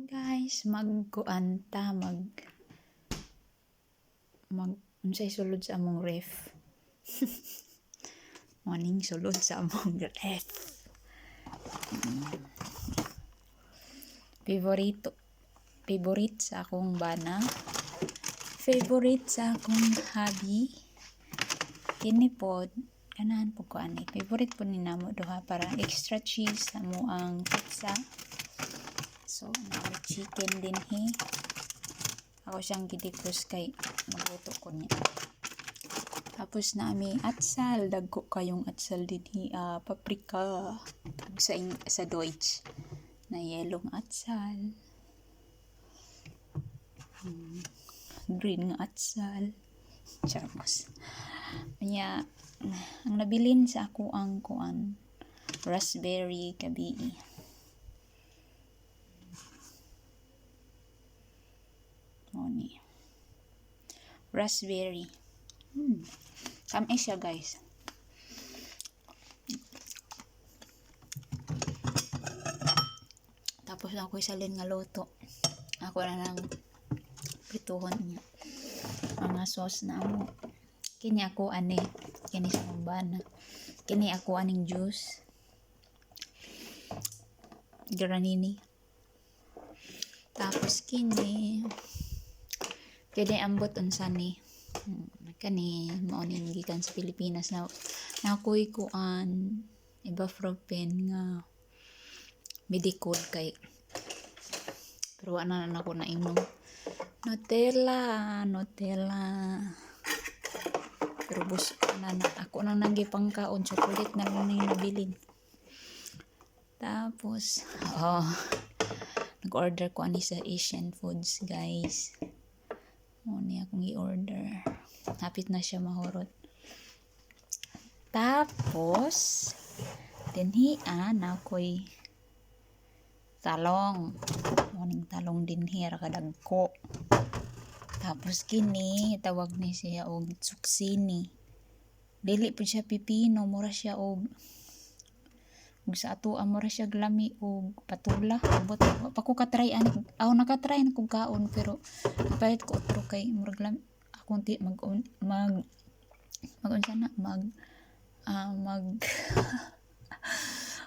Guys, magkuanta unsay sulod sa among ref. Morning sulod sa among ref. Favorite sa akong bana. Favorite sa akong hobby. Kini pod ganahan po ko ani. Favorite po ni namo duha para extra cheese sa mo ang pizza. So, chicken din ako siyang gidipos kay magluto ko niya. Tapos nami atsal, dagko kayong atsal din paprika. Sa Deutsch na yelong atsal. Green nga atsal. Charmos. Kanya, ang nabilin sa ako ang raspberry gabi. Ni raspberry. Kami siya guys. Tapos ako isalin nga luto. Ako na lang prituhon niya. Mga sauce na mo. Kini ako kini sa bana. Kini ako aning juice. Granini. Tapos kini ambot unsa ni kani mao ning gikan sa Pilipinas na nakoy kuan ibuprofen nga medicol kay pero ana na ko na imong Nutella pero ako nang nagipangkaon chocolate na lang na nabilin. Tapos nag-order ko ani sa Asian Foods guys. Muna akong i-order. Hapit na siya mahurot. Tapos, dinhian ako'y talong. Muning talong dinhi kadagko. Tapos kini, tawag ni siya og zucchini. Dili po siya pipino, mura siya og sa ato amora siya glami og patula abot pa ko katry ani nakatry na kog kaon pero palit ko otro kay murag glami akong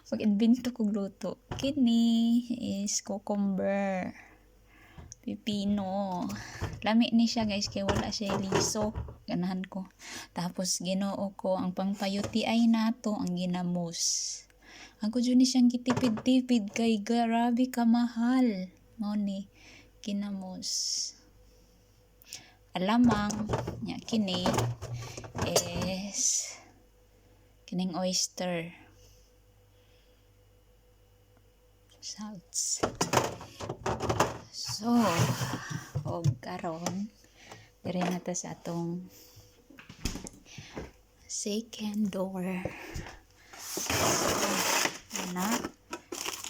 mag-invento kog luto. Kini is cucumber pipino. Lami ni siya guys kay wala siya liso. Ganahan ko. Tapos Ginoo ko ang pangpayuti ay nato ang ginamos. Ako dyan siyang kitipid-tipid kay grabe kamahal. Mao ni ginamos. Alamang nya kini is kining oyster. Salts. So, og karon dire na ta sa atong second door.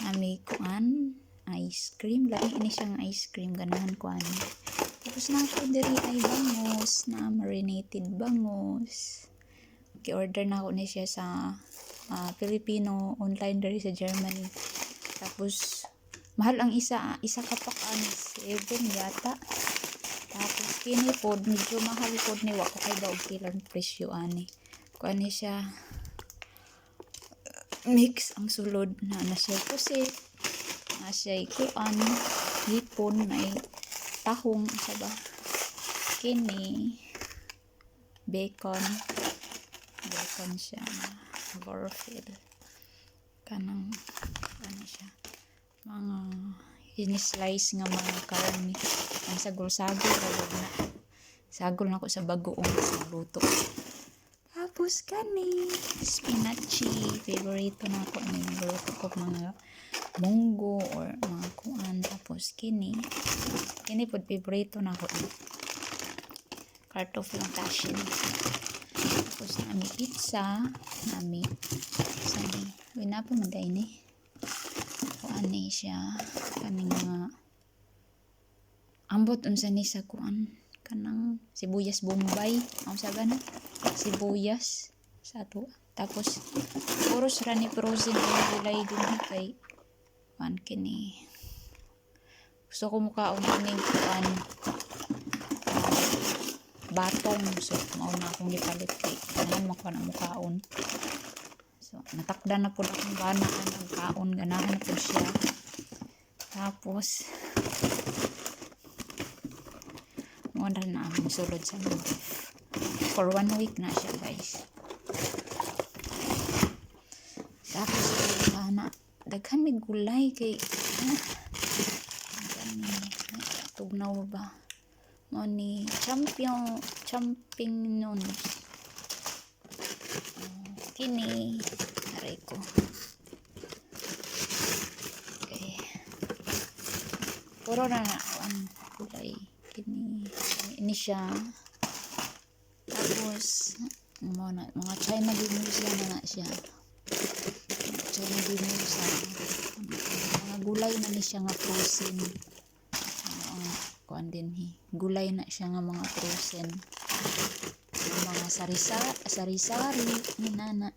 Nami kuan ice cream. Lagi ini siyang ice cream. Ganahan ko ani. Tapos na ako diri ay bangus. Na marinated bangus. Order na ako ni siya sa Filipino online diri sa Germany. Tapos mahal ang isa kapak 7 yata. Tapos kini pod medyo mahal pod ni wa ko kay daog kilang presyo ani. Kuan ni siya mix ang sulod na siya pusit, na siya kuan hipon na tahong isa ba kini bacon siya Vorfil kanang ano siya mga ini-slice nga mga karami ang sagol-sagol sagol na ko sa bagoong luto. Tapos kani spinachy, favorite na ako ni luto ko mga munggo or mga kuan. Tapos kini pod favorite na ako kartofle ng tashin. Tapos nami pizza nami sani winapo man day ni kuan ni siya kaning mga ambot unsa ni sa kuan kanang sibuyas bombay ang saga na sibuyas sa ato. Tapos puros ra ni frozen gulay din kay man kini Gusto ko mukaon ining kuan batong. So mao na akong gipalit kay ganahan man ko na mukaon. So natakdan na pud akong bana ang kaon, ganahan na pud siya. Tapos mo na akong sulod sa beef. For 1 week na siya, guys. Tapos bana daghan may gulay kay tugnaw ba mo ni champing nun kini aray ko. Okay, puro na ang gulay kini ini siya. Tapos mga China ginusa na siya. China ginusa mga gulay na ni siya nga frozen. Kuan din gulay na siya nga mga frozen, mga sari-sari ni nana.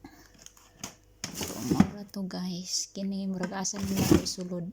So maura to guys, kini murag asa nila sulod.